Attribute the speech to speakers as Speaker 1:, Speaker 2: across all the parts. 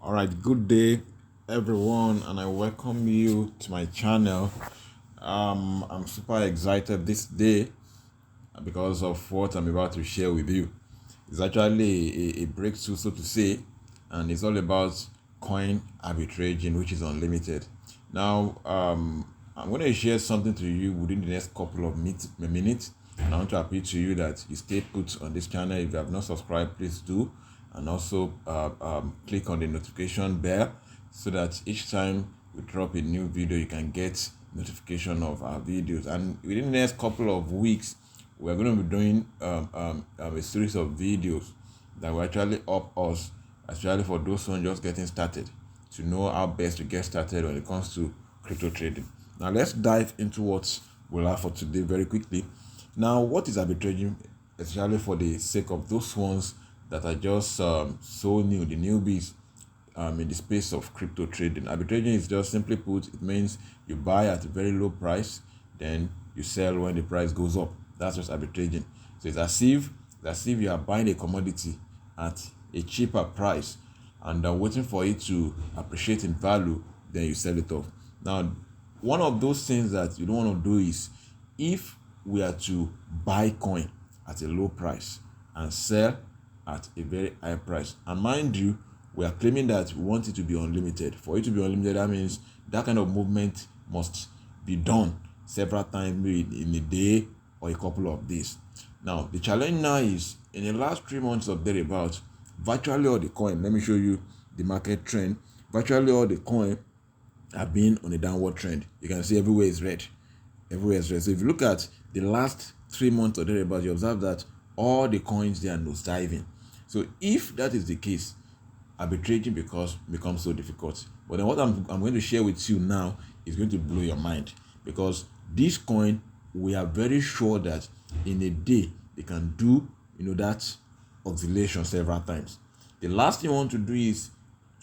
Speaker 1: All right, good day, everyone, and I welcome you to my channel. I'm super excited this day because of what I'm about to share with you. It's actually a breakthrough, so to say, and it's all about coin arbitraging, which is unlimited. Now, I'm going to share something to you within the next couple of minutes, and I want to appeal to you that you stay put on this channel. If you have not subscribed, please do, and also click on the notification bell so that each time we drop a new video, you can get notification of our videos. And within the next couple of weeks, we're going to be doing a series of videos that will actually help us, especially for those who are just getting started, to know how best to get started when it comes to crypto trading. Now let's dive into what we'll have for today very quickly. Now, what is arbitraging, especially for the sake of those ones that are just so new, the newbies in the space of crypto trading? Arbitraging is just simply put, it means you buy at a very low price, then you sell when the price goes up. That's just arbitraging. So it's as if you are buying a commodity at a cheaper price and waiting for it to appreciate in value, then you sell it off. Now, one of those things that you don't want to do is, if we are to buy coin at a low price and sell at a very high price, and mind you, we are claiming that we want it to be unlimited. For it to be unlimited, that means that kind of movement must be done several times, maybe in a day or a couple of days. Now, the challenge now is, in the last 3 months of thereabout, virtually all the coin, let me show you the market trend, virtually all the coin have been on a downward trend. You can see everywhere is red. Everywhere is red. So if you look at the last 3 months or thereabout, you observe that all the coins, they are nosediving. So if that is the case, arbitraging becomes so difficult. But then what I'm going to share with you now is going to blow your mind, because this coin, we are very sure that in a day they can do that oscillation several times. The last thing you want to do is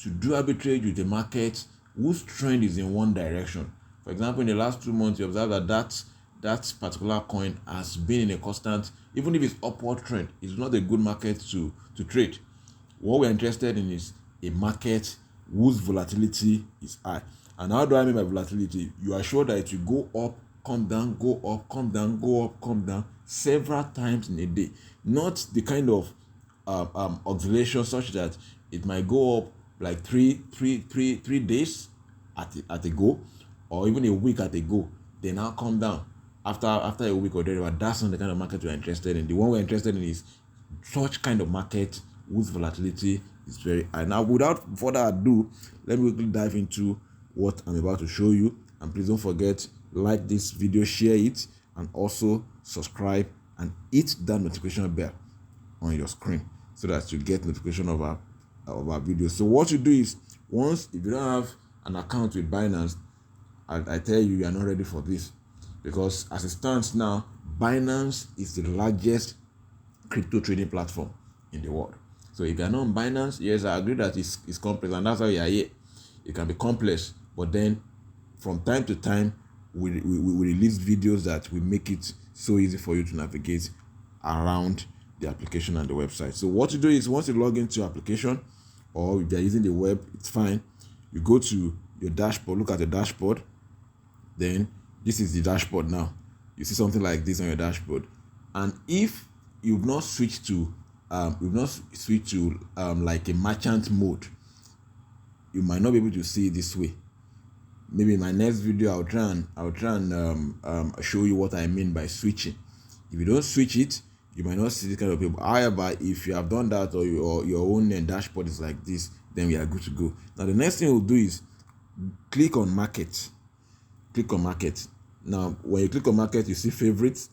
Speaker 1: to do arbitrage with a market whose trend is in one direction. For example, in the last 2 months, you observe that particular coin has been in a constant, even if it's upward trend, it's not a good market to trade. What we're interested in is a market whose volatility is high. And how do I mean by volatility? You are sure that it will go up, come down, go up, come down, go up, come down several times in a day. Not the kind of oscillation such that it might go up like three days at a go, or even a week at a go, then now come down after a week or whatever. That's not the kind of market we're interested in. The one we're interested in is such kind of market whose volatility is very high. Now, without further ado, let me quickly dive into what I'm about to show you. And please don't forget, like this video, share it, and also subscribe and hit that notification bell on your screen so that you get notification of our videos. So what you do is, once, if you don't have an account with Binance, I tell you, you are not ready for this, because as it stands now, Binance is the largest crypto trading platform in the world. So if you are not on Binance, yes, I agree that it's complex, and that's why you are here. It can be complex, but then from time to time, we release videos that will make it so easy for you to navigate around the application and the website. So what you do is, once you log into your application, or if you're using the web, it's fine. You go to your dashboard, look at the dashboard. Then this is the dashboard now. You see something like this on your dashboard. And if you've not switched to like a merchant mode, you might not be able to see it this way. Maybe in my next video, I'll try and show you what I mean by switching. If you don't switch it, you might not see this kind of people. However, if you have done that, or your own dashboard is like this, then we are good to go. Now, the next thing we'll do is click on market. Click on market. Now, when you click on market, you see favorites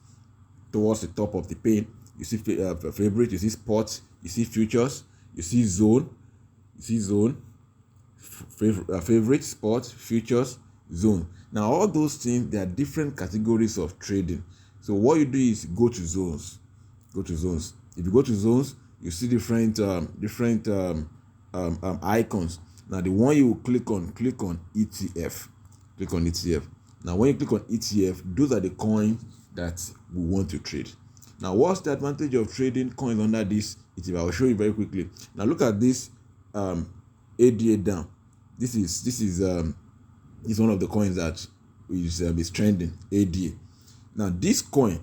Speaker 1: towards the top of the pane. You see favorite, you see sports, you see futures, you see zone, favorite, sports, futures, zone. Now, all those things, they are different categories of trading. So what you do is go to zones. Go to zones. If you go to zones, you see different icons. Now, the one you click on ETF. Click on ETF. Now, when you click on ETF, those are the coins that we want to trade. Now, what's the advantage of trading coins under this ETF? I will show you very quickly. Now, look at this ADA down. This is one of the coins that is trending, ADA. Now this coin,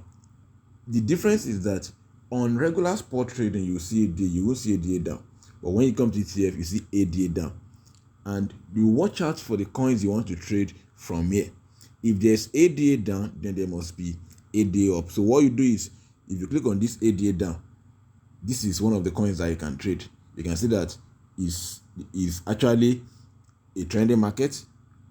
Speaker 1: the difference is that on regular spot trading you see ADA, you won't see ADA down, but when you come to ETF you see ADA down. And you watch out for the coins you want to trade from here. If there's ADA down, then there must be ADA up. So what you do is, if you click on this ADA down, this is one of the coins that you can trade. You can see that is actually a trending market,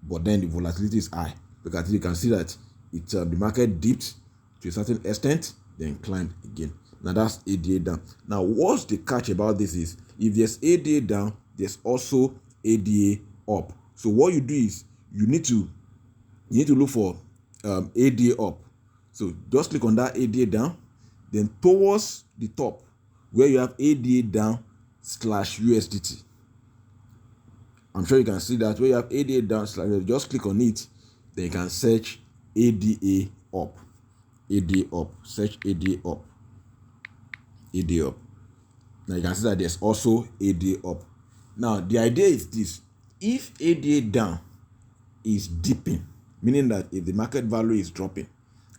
Speaker 1: but then the volatility is high, because you can see that the market dipped to a certain extent, then climbed again. Now that's ADA down. Now what's the catch about this is, if there's ADA down, there's also ADA up. So what you do is, you need to look for ADA up. So just click on that ADA down, then towards the top where you have ADA down /USDT. I'm sure you can see that where you have ADA down / just click on it, then you can search ADA up. ADA up. Search ADA up. ADA up. Now you can see that there's also ADA up. Now the idea is this: if ADA down is dipping, meaning that if the market value is dropping,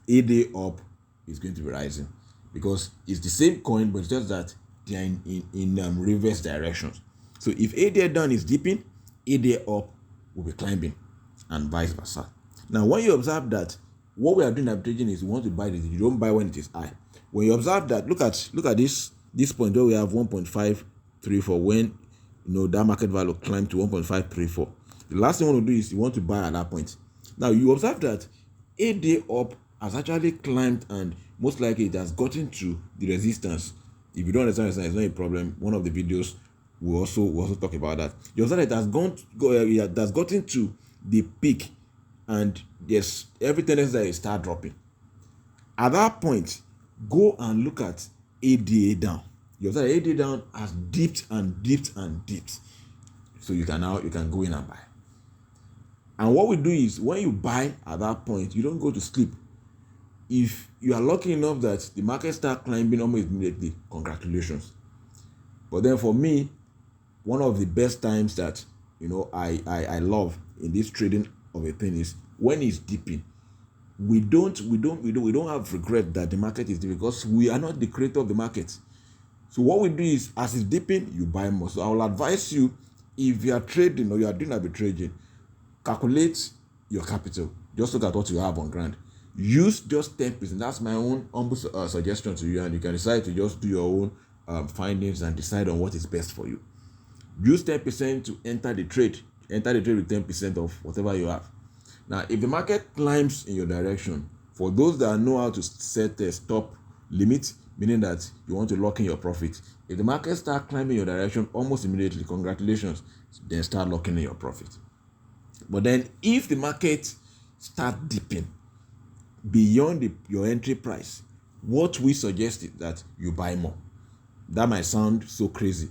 Speaker 1: ADA up is going to be rising, because it's the same coin, but it's just that they are in reverse directions. So if ADA down is dipping, ADA up will be climbing, and vice versa. Now when you observe that, what we are doing arbitraging is, you want to buy this, you don't buy when it is high. When you observe that, look at this point where we have 1.534, when that market value climbed to 1.534. The last thing you want to do is, you want to buy at that point. Now you observe that ADA up has actually climbed, and most likely it has gotten to the resistance. If you don't understand, it's not a problem. One of the videos will also talk about that. You observe that it has gotten to the peak, and yes, every tendency that it start dropping. At that point, go and look at ADA down. You observe that ADA down has dipped and dipped and dipped. So you can go in and buy. And what we do is, when you buy at that point, you don't go to sleep. If you are lucky enough that the market start climbing almost immediately, congratulations. But then for me, one of the best times that I love in this trading of a thing is when it's dipping. We don't have regret that the market is dipping, because we are not the creator of the market. So what we do is, as it's dipping, you buy more. So I will advise you, if you are trading or you are doing arbitraging, calculate your capital. Just look at what you have on ground. Use just 10%. That's my own humble suggestion to you, and you can decide to just do your own findings and decide on what is best for you. Use 10% to enter the trade. Enter the trade with 10% of whatever you have. Now, if the market climbs in your direction, for those that know how to set a stop limit, meaning that you want to lock in your profit, if the market starts climbing your direction almost immediately, congratulations, then start locking in your profit. But then if the market starts dipping beyond your entry price, what we suggest is that you buy more. That might sound so crazy,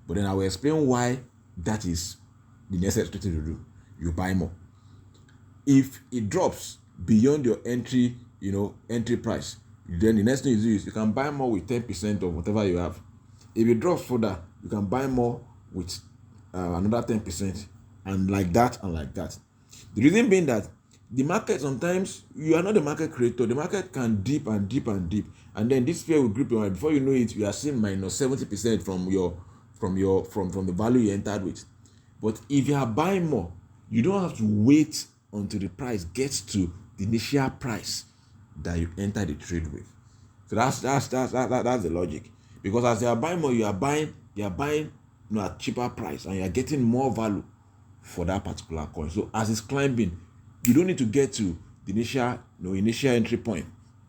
Speaker 1: but then I will explain why that is the necessary thing to do. You buy more. If it drops beyond your entry price, then the next thing you do is, you can buy more with 10% of whatever you have. If it drops further, you can buy more with another 10%, and like that and like that. The reason being that the market, sometimes you are not the market creator. The market can dip and dip and dip, and then this fear will grip your mind. Before you know it, you are seeing minus 70% from the value you entered with. But if you are buying more, you don't have to wait until the price gets to the initial price that you enter the trade with. So that's the logic. Because as you are buying more, you are buying at cheaper price, and you are getting more value for that particular coin. So as it's climbing, you don't need to get to the initial entry point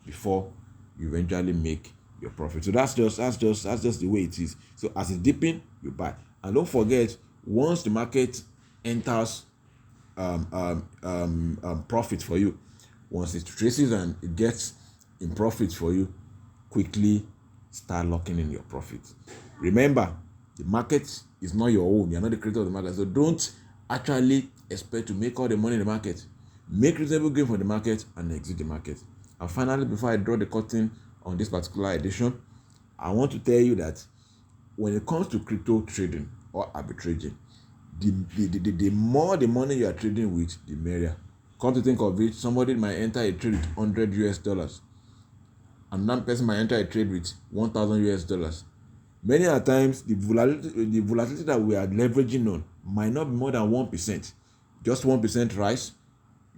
Speaker 1: before you eventually make your profit. So that's just the way it is. So as it's dipping, you buy. And don't forget, once the market enters profit for you, once it traces and it gets in profit for you, quickly start locking in your profit. Remember, the market is not your own. You're not the creator of the market. So don't actually expect to make all the money in the market. Make reasonable gain from the market and exit the market. And finally, before I draw the curtain on this particular edition, I want to tell you that when it comes to crypto trading or arbitraging, The more the money you are trading with, the merrier. Come to think of it, somebody might enter a trade with $100, and that person might enter a trade with $1,000. Many a times, the volatility that we are leveraging on might not be more than 1%. Just 1% rise,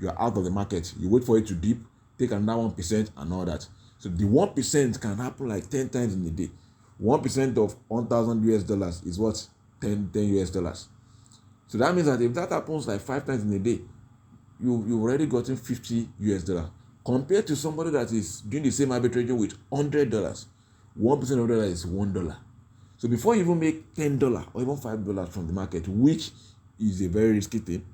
Speaker 1: you are out of the market. You wait for it to dip, take another 1% and all that. So the 1% can happen like 10 times in a day. 1% of $1,000 is what? 10 US dollars. So that means that if that happens like 5 times in a day, you've already gotten $50. Compared to somebody that is doing the same arbitrage with $100, 1% of that is $1. So before you even make $10 or even $5 from the market, which is a very risky thing,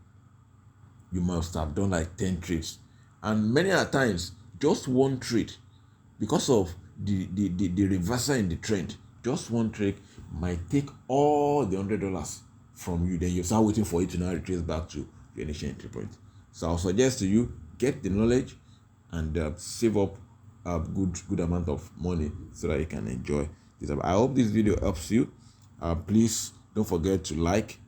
Speaker 1: you must have done like 10 trades. And many a times, just one trade, because of the reversal in the trend, just one trade might take all the $100 from you. Then you start waiting for it to now retrace back to your initial entry point. So I'll suggest to you, get the knowledge and save up a good amount of money so that you can enjoy this. I hope this video helps you. Please don't forget to like,